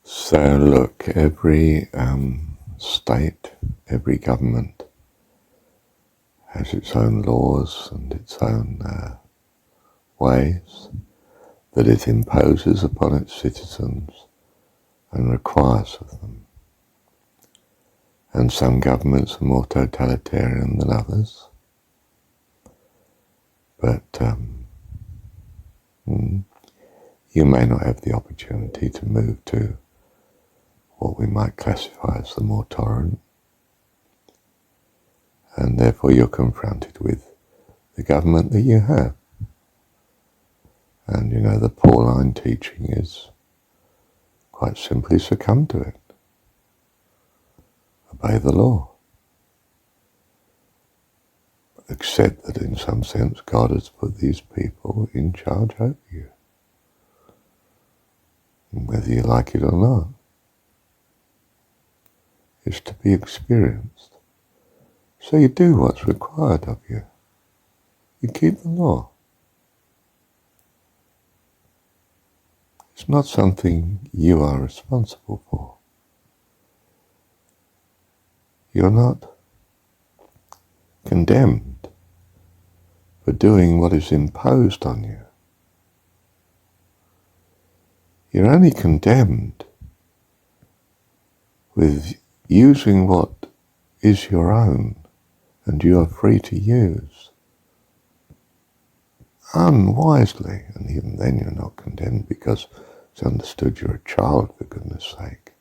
So look, every state, every government has its own laws and its own ways that it imposes upon its citizens and requires of them. And some governments are more totalitarian than others. But you may not have the opportunity to move to what we might classify as the more tolerant. And therefore you're confronted with the government that you have. And the Pauline teaching is quite simply succumb to it. Obey the law. Accept that in some sense God has put these people in charge over you. And whether you like it or not, is to be experienced. So you do what's required of you. You keep the law. It's not something you are responsible for. You're not condemned for doing what is imposed on you. You're only condemned with using what is your own and you are free to use unwisely, and even then you're not condemned because it's understood you're a child, for goodness sake.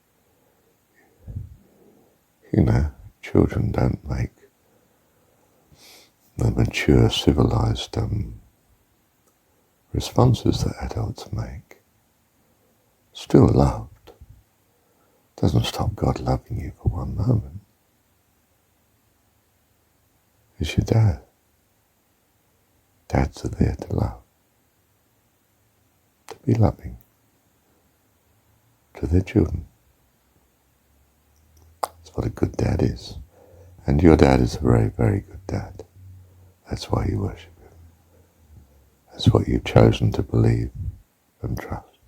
Children don't make the mature, civilized responses that adults make. Still loved. Doesn't stop God loving you for one moment. It's your dad. Dads are there to love. To be loving. To their children. That's what a good dad is. And your dad is a very, very good dad. That's why you worship him. That's what you've chosen to believe and trust.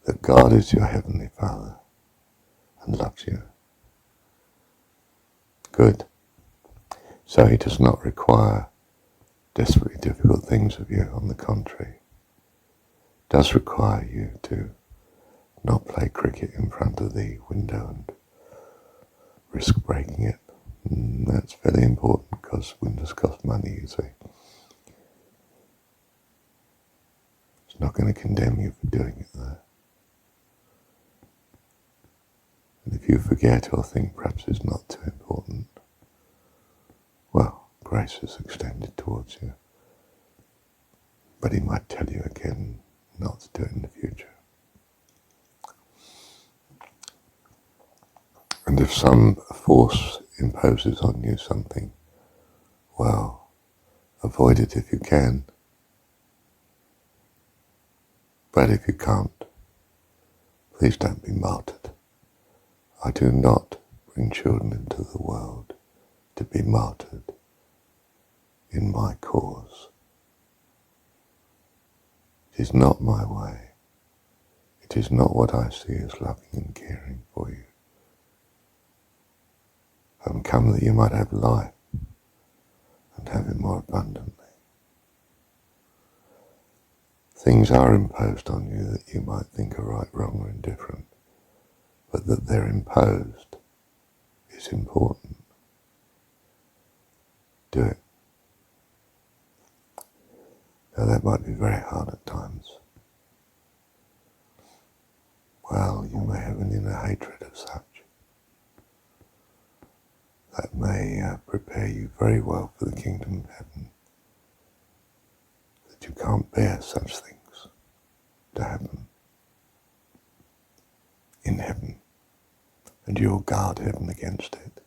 That God is your Heavenly Father and loves you. Good. So he does not require desperately difficult things of you. On the contrary, does require you to not play cricket in front of the window and risk breaking it. That's very important because windows cost money, you see. It's not going to condemn you for doing it though. And if you forget or think perhaps it's not too important, well, grace is extended towards you. But he might tell you again not to do it in the future. And if some force imposes on you something, well, avoid it if you can. But if you can't, please don't be martyred. I do not bring children into the world to be martyred in my cause. It is not my way. It is not what I see as loving and caring for you. I am come that you might have life and have it more abundantly. Things are imposed on you that you might think are right, wrong, or indifferent, but that they're imposed is important. Do it. Now that might be very hard at times. Well, you may have an inner hatred of such. That may prepare you very well for the kingdom of heaven. That you can't bear such things to happen in heaven. And you'll guard heaven against it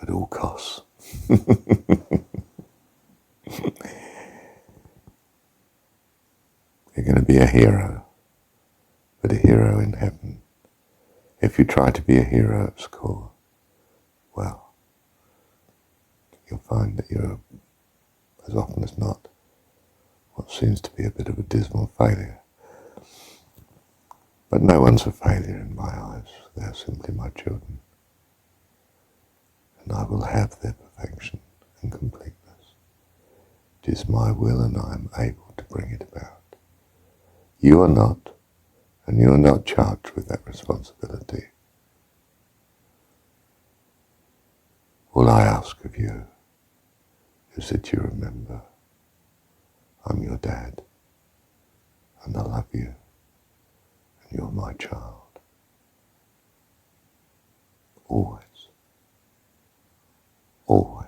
at all costs. You're going to be a hero, but a hero in heaven. If you try to be a hero at school, well, you'll find that you're, as often as not, what seems to be a bit of a dismal failure. But no one's a failure in my eyes. They are simply my children. And I will have their perfection and completeness. It is my will and I am able to bring it about. You are not, and you are not charged with that responsibility. All I ask of you is that you remember I'm your dad, and I love you, and you're my child. Always. Always.